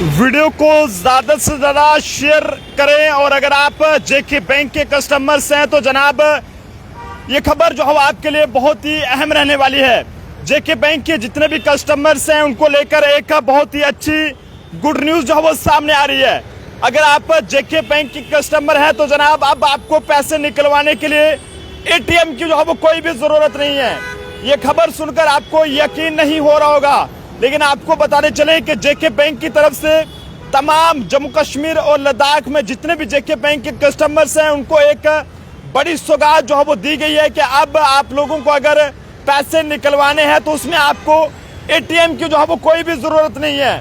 Video को ज्यादा से ज्यादा शेयर करें। और अगर आप जेके बैंक के कस्टमर्स हैं तो जनाब ये खबर जो है आपके लिए बहुत ही अहम रहने वाली है। जेके बैंक के जितने भी कस्टमर्स हैं उनको लेकर एक बहुत ही अच्छी गुड न्यूज जो है वो सामने आ रही है। अगर आप जेके बैंक के कस्टमर हैं तो जनाब अब आपको पैसे निकलवाने के लिए एटीएम की जो है वो कोई भी जरूरत नहीं है। ये खबर सुनकर आपको यकीन नहीं हो रहा होगा, लेकिन आपको बताने चले कि जेके बैंक की तरफ से तमाम जम्मू कश्मीर और लद्दाख में जितने भी जेके बैंक के कस्टमर्स हैं उनको एक बड़ी सौगात जो है वो दी गई है कि अब आप लोगों को अगर पैसे निकलवाने हैं तो उसमें आपको एटीएम की जो है वो कोई भी जरूरत नहीं है।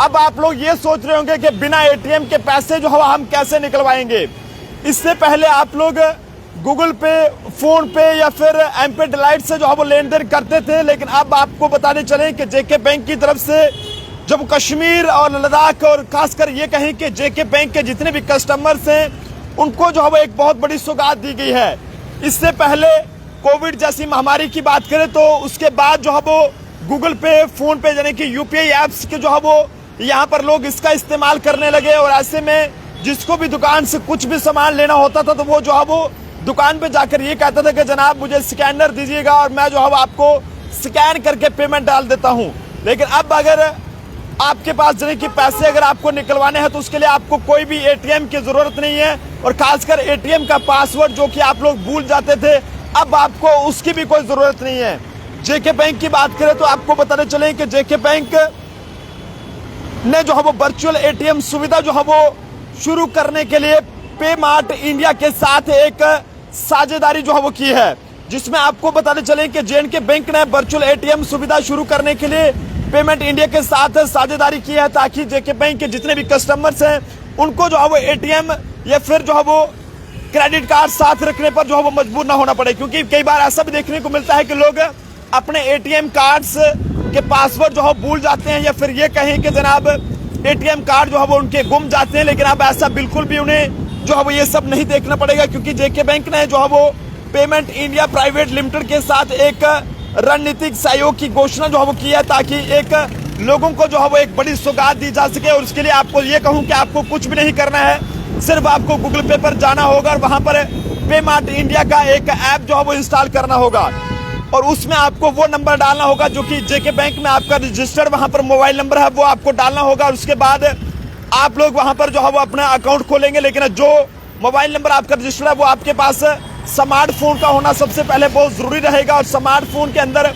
अब आप लोग ये सोच रहे होंगे कि बिना एटीएम के पैसे जो है हम कैसे निकलवाएंगे। इससे पहले आप लोग गूगल पे, फोन पे या फिर एमपे डिलाइट से जो है वो लेन देन करते थे, लेकिन अब आपको बताने चले कि जेके बैंक की तरफ से जम्मू कश्मीर और लद्दाख और खासकर ये कहें कि जेके बैंक के जितने भी कस्टमर्स हैं उनको जो है वो एक बहुत बड़ी सौगात दी गई है। इससे पहले कोविड जैसी महामारी की बात करें तो उसके बाद जो है वो गूगल पे, फोन पे यानी कि यूपीआई ऐप्स के जो है वो यहाँ पर लोग इसका इस्तेमाल करने लगे। और ऐसे में जिसको भी दुकान से कुछ भी सामान लेना होता था तो वो जो है वो दुकान पे जाकर ये कहता था कि जनाब मुझे स्कैनर दीजिएगा और मैं जो है आपको स्कैन करके पेमेंट डाल देता हूं। लेकिन अब अगर आपके पास यानी कि पैसे अगर आपको निकलवाने हैं तो उसके लिए आपको कोई भी एटीएम की जरूरत नहीं है। और खासकर एटीएम का पासवर्ड जो कि आप लोग भूल जाते थे, अब आपको उसकी भी कोई जरूरत नहीं है। जेके बैंक की बात करें तो आपको बताने चले कि जेके बैंक ने जो है वो वर्चुअल एटीएम सुविधा जो है वो शुरू करने के लिए पे मार्ट इंडिया के साथ एक साझेदारी जो है वो की है, जिसमें आपको बताने चले कि जेएंडके बैंक ने वर्चुअल एटीएम सुविधा शुरू करने के लिए पेमेंट इंडिया के साथ साझेदारी की है, ताकि जेके बैंक के जितने भी कस्टमर्स हैं उनको जो है वो एटीएम या फिर जो है वो क्रेडिट कार्ड साथ रखने पर जो है वो मजबूर ना होना पड़े। क्योंकि कई बार ऐसा भी देखने को मिलता है कि लोग अपने एटीएम कार्ड्स के पासवर्ड जो है भूल जाते हैं या फिर ये कहें कि जनाब एटीएम कार्ड जो है वो उनके गुम जाते हैं। लेकिन अब ऐसा बिल्कुल भी उन्हें जो है वो ये सब नहीं देखना पड़ेगा, क्योंकि जेके बैंक ने जो है वो पेमेंट इंडिया प्राइवेट लिमिटेड के साथ एक रणनीतिक सहयोग की घोषणा जो है वो की है, ताकि एक लोगों को जो है वो एक बड़ी सौगात दी जा सके। और उसके लिए आपको ये कहूं कि आपको कुछ भी नहीं करना है, सिर्फ आपको गूगल पे पर जाना होगा और वहां पर पे मार्ट इंडिया का एक ऐप जो है वो इंस्टॉल करना होगा। और उसमें आपको वो नंबर डालना होगा जो कि जेके बैंक में आपका रजिस्टर्ड वहां पर मोबाइल नंबर है, वो आपको डालना होगा। और उसके बाद आप लोग वहां पर जो है वो अपना अकाउंट खोलेंगे। लेकिन जो मोबाइल नंबर आपका रजिस्टर्ड है वो आपके पास स्मार्टफोन का होना सबसे पहले बहुत जरूरी रहेगा। और स्मार्टफोन के अंदर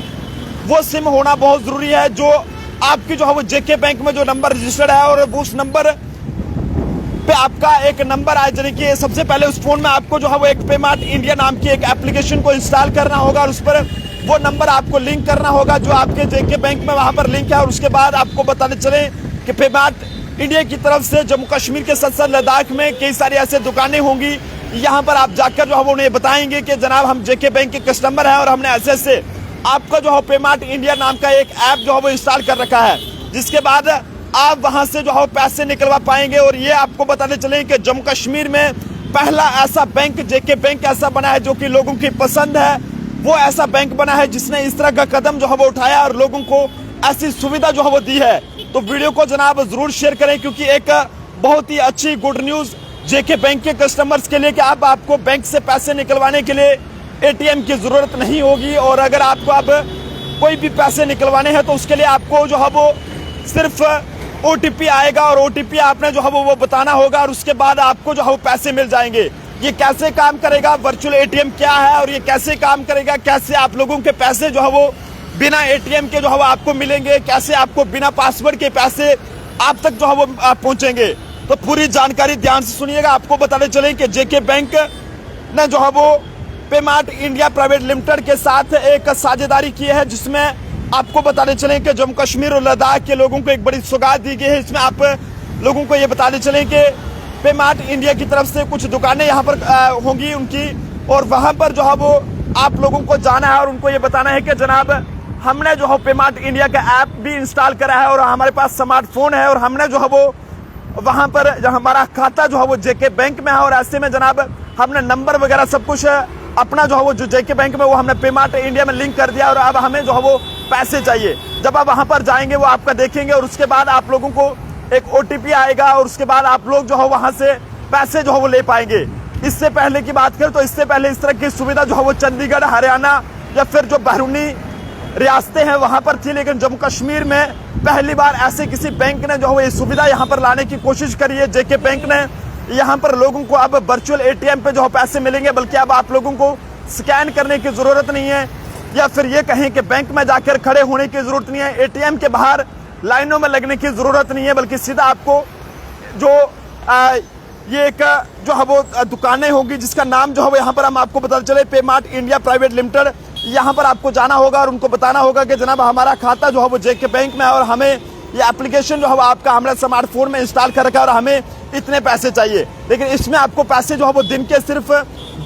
वो सिम होना बहुत जरूरी है जो आपकी जो है वो जेके बैंक में जो नंबर रजिस्टर्ड है, और उस नंबर पे आपका एक नंबर आए, यानी कि सबसे पहले उस फोन में आपको जो है वो एक पे मार्ट इंडिया नाम की एक एप्लीकेशन को इंस्टॉल करना होगा और उस पर वो नंबर आपको लिंक करना होगा जो आपके जेके बैंक में वहां पर लिंक है। और उसके बाद आपको बताने चले कि पे मार्ट इंडिया की तरफ से जम्मू कश्मीर के साथ साथ लद्दाख में कई सारी ऐसे दुकानें होंगी, यहाँ पर आप जाकर जो है वो उन्हें बताएंगे कि जनाब हम जेके बैंक के कस्टमर हैं और हमने ऐसे ऐसे आपका जो है पे मार्ट इंडिया नाम का एक ऐप जो है वो इंस्टॉल कर रखा है, जिसके बाद आप वहां से जो है पैसे निकलवा पाएंगे। और ये आपको बताने चले कि जम्मू कश्मीर में पहला ऐसा बैंक जेके बैंक ऐसा बना है जो कि लोगों की पसंद है। वो ऐसा बैंक बना है जिसने इस तरह का कदम जो है वो उठाया और लोगों को ऐसी सुविधा जो है वो दी है। तो वीडियो को जनाब जरूर शेयर करें, क्योंकि एक बहुत ही अच्छी गुड न्यूज जेके बैंक के कस्टमर्स के लिए कि अब आपको बैंक से पैसे निकलवाने के लिए एटीएम की जरूरत नहीं होगी। और अगर आपको अब कोई भी पैसे निकलवाने हैं तो उसके लिए आपको जो है वो सिर्फ ओटीपी आएगा और ओटीपी आपने जो है वो बताना होगा और उसके बाद आपको जो है वो पैसे मिल जाएंगे। ये कैसे काम करेगा, वर्चुअल एटीएम क्या है और ये कैसे काम करेगा, कैसे आप लोगों के पैसे जो है वो बिना एटीएम के जो है वो आपको मिलेंगे, कैसे आपको बिना पासवर्ड के पैसे आप तक जो है वो पहुंचेंगे, तो पूरी जानकारी ध्यान से सुनिएगा। आपको बताने चले कि जेके बैंक ने जो है वो पे मार्ट इंडिया प्राइवेट लिमिटेड के साथ एक साझेदारी की है, जिसमें आपको बताने चले कि जम्मू कश्मीर और लद्दाख के लोगों को एक बड़ी सौगात दी गई है। इसमें आप लोगों को ये बताने चले कि पे मार्ट इंडिया की तरफ से कुछ दुकानें यहाँ पर होंगी उनकी, और वहां पर जो है वो आप लोगों को जाना है और उनको ये बताना है कि जनाब हमने जो है पे मार्ट इंडिया का ऐप भी इंस्टॉल करा है और हमारे पास स्मार्टफोन है और हमने जो है वो वहां पर हमारा खाता जो है वो जेके बैंक में है। और ऐसे में जनाब हमने नंबर वगैरह सब कुछ अपना जो है वो जो जेके बैंक में वो हमने पे मार्ट इंडिया में लिंक कर दिया और अब हमें जो है वो पैसे चाहिए। जब आप वहां पर जाएंगे वो आपका देखेंगे और उसके बाद आप लोगों को एक ओटीपी आएगा और उसके बाद आप लोग जो है वहां से पैसे जो है वो ले पाएंगे। इससे पहले की बात करें तो इससे पहले इस तरह की सुविधा जो है वो चंडीगढ़, हरियाणा या फिर जो बैरूनी रियासतें हैं वहां पर थी, लेकिन जम्मू कश्मीर में पहली बार ऐसे किसी बैंक ने जो है ये सुविधा यहां पर लाने की कोशिश करी है। जेके बैंक ने यहां पर लोगों को अब वर्चुअल एटीएम पे जो है पैसे मिलेंगे, बल्कि अब आप लोगों को स्कैन करने की जरूरत नहीं है, या फिर ये कहें कि बैंक में जाकर खड़े होने की जरूरत नहीं है, एटीएम के बाहर लाइनों में लगने की जरूरत नहीं है, बल्कि सीधा आपको जो ये एक जो है वो दुकानें होगी जिसका नाम जो है वो यहाँ पर हम आपको बता चले पेमार्ट इंडिया प्राइवेट लिमिटेड, यहाँ पर आपको जाना होगा और उनको बताना होगा कि जनाब हमारा खाता जो है वो जेके बैंक में है और हमें ये एप्लीकेशन जो है वो आपका हमारे स्मार्टफोन में इंस्टॉल कर रखा है और हमें इतने पैसे चाहिए। लेकिन इसमें आपको पैसे जो है वो दिन के सिर्फ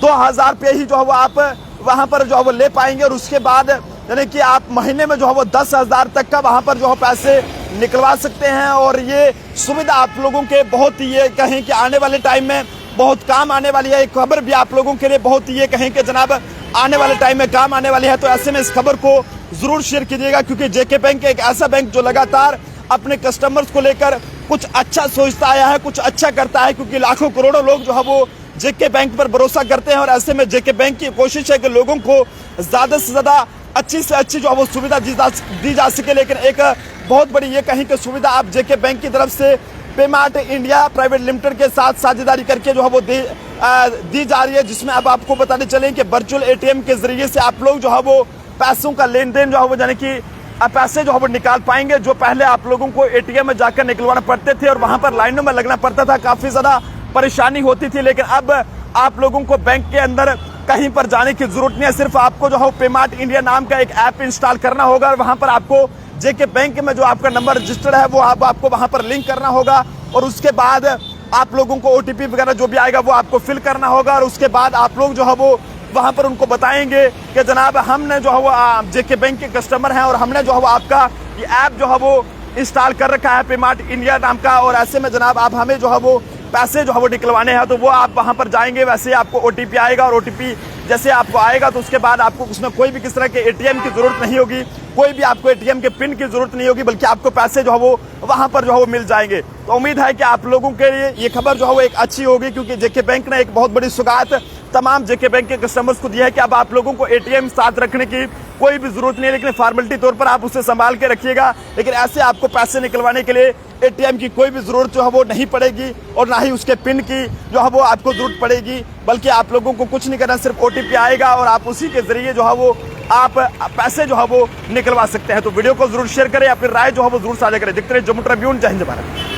2000 रुपये ही जो है वो आप वहाँ पर जो है वो ले पाएंगे और उसके बाद यानी कि आप महीने में जो है वो 10,000 तक का वहाँ पर जो है पैसे निकलवा सकते हैं। और ये सुविधा आप लोगों के बहुत ये कहें कि आने वाले टाइम में बहुत काम आने वाली है। एक खबर भी आप लोगों के लिए बहुत ये कहें कि जनाब आने वाले टाइम में काम आने वाली है, तो ऐसे में इस खबर को जरूर शेयर कीजिएगा, क्योंकि जेके बैंक एक ऐसा बैंक जो लगातार अपने कस्टमर्स को लेकर कुछ अच्छा सोचता आया है, कुछ अच्छा करता है, क्योंकि लाखों करोड़ों लोग जो है वो जेके बैंक पर भरोसा करते हैं। और ऐसे में जेके बैंक की कोशिश है कि लोगों को ज्यादा से ज्यादा अच्छी से अच्छी जो है वो सुविधा दी जा सके। लेकिन एक बहुत बड़ी ये कहीं कि सुविधा आप जेके बैंक की तरफ से पेमार्ट इंडिया प्राइवेट लिमिटेड के साथ साझेदारी करके जो है वो दी जा रही है, जिसमें अब आपको बताने चलें कि वर्चुअल एटीएम के जरिए से आप लोग जो है वो पैसों का लेन देन जो है वो यानी कि पैसे जो है वो निकाल पाएंगे। जो पहले आप लोगों को एटीएम में जाकर निकलवाना पड़ते थे और वहां पर लाइनों में लगना पड़ता था, काफी ज्यादा परेशानी होती थी, लेकिन अब आप लोगों को बैंक के अंदर कहीं पर जाने की जरूरत नहीं है। सिर्फ आपको जो है पेमार्ट इंडिया नाम का एक ऐप इंस्टॉल करना होगा और वहां पर आपको जेके बैंक में जो आपका नंबर रजिस्टर्ड है वो आपको वहां पर लिंक करना होगा और उसके बाद आप लोगों को ओटीपी वगैरह जो भी आएगा वो आपको फिल करना होगा और उसके बाद आप लोग जो है वो वहां पर उनको बताएंगे कि जनाब हमने जो है वो जेके बैंक के कस्टमर हैं और हमने जो है वो आपका ये ऐप जो है वो इंस्टॉल कर रखा है पेमार्ट इंडिया नाम का, और ऐसे में जनाब आप हमें जो है वो पैसे जो है वो निकलवाने हैं, तो वो आप वहां पर जाएंगे। वैसे आपको ओटीपी आएगा और ओटीपी जैसे आपको आएगा तो उसके बाद आपको उसमें कोई भी किस तरह के एटीएम की जरूरत नहीं होगी, कोई भी आपको एटीएम के पिन की जरूरत नहीं होगी, बल्कि आपको पैसे जो है वो वहां पर जो है वो मिल जाएंगे। तो उम्मीद है कि आप लोगों के लिए ये खबर जो है वो एक अच्छी होगी, क्योंकि जेके बैंक ने एक बहुत बड़ी सौगात तमाम जेके बैंक के कस्टमर्स को दिया है कि अब आप लोगों को एटीएम साथ रखने की कोई भी जरूरत नहीं है, लेकिन फॉर्मेलिटी तौर पर आप उसे संभाल के रखिएगा। लेकिन ऐसे आपको पैसे निकलवाने के लिए एटीएम की कोई भी जरूरत जो है वो नहीं पड़ेगी और ना ही उसके पिन की जो है वो आपको जरूरत पड़ेगी, बल्कि आप लोगों को कुछ नहीं करना, सिर्फ ओटीपी आएगा और आप उसी के जरिए जो है वो आप पैसे जो है वो निकलवा सकते हैं। तो वीडियो को जरूर शेयर करें, अपनी राय जो है वो जरूर साझा करें। देखते रहिए जम्मू ट्रिब्यून। जय हिंद भारत।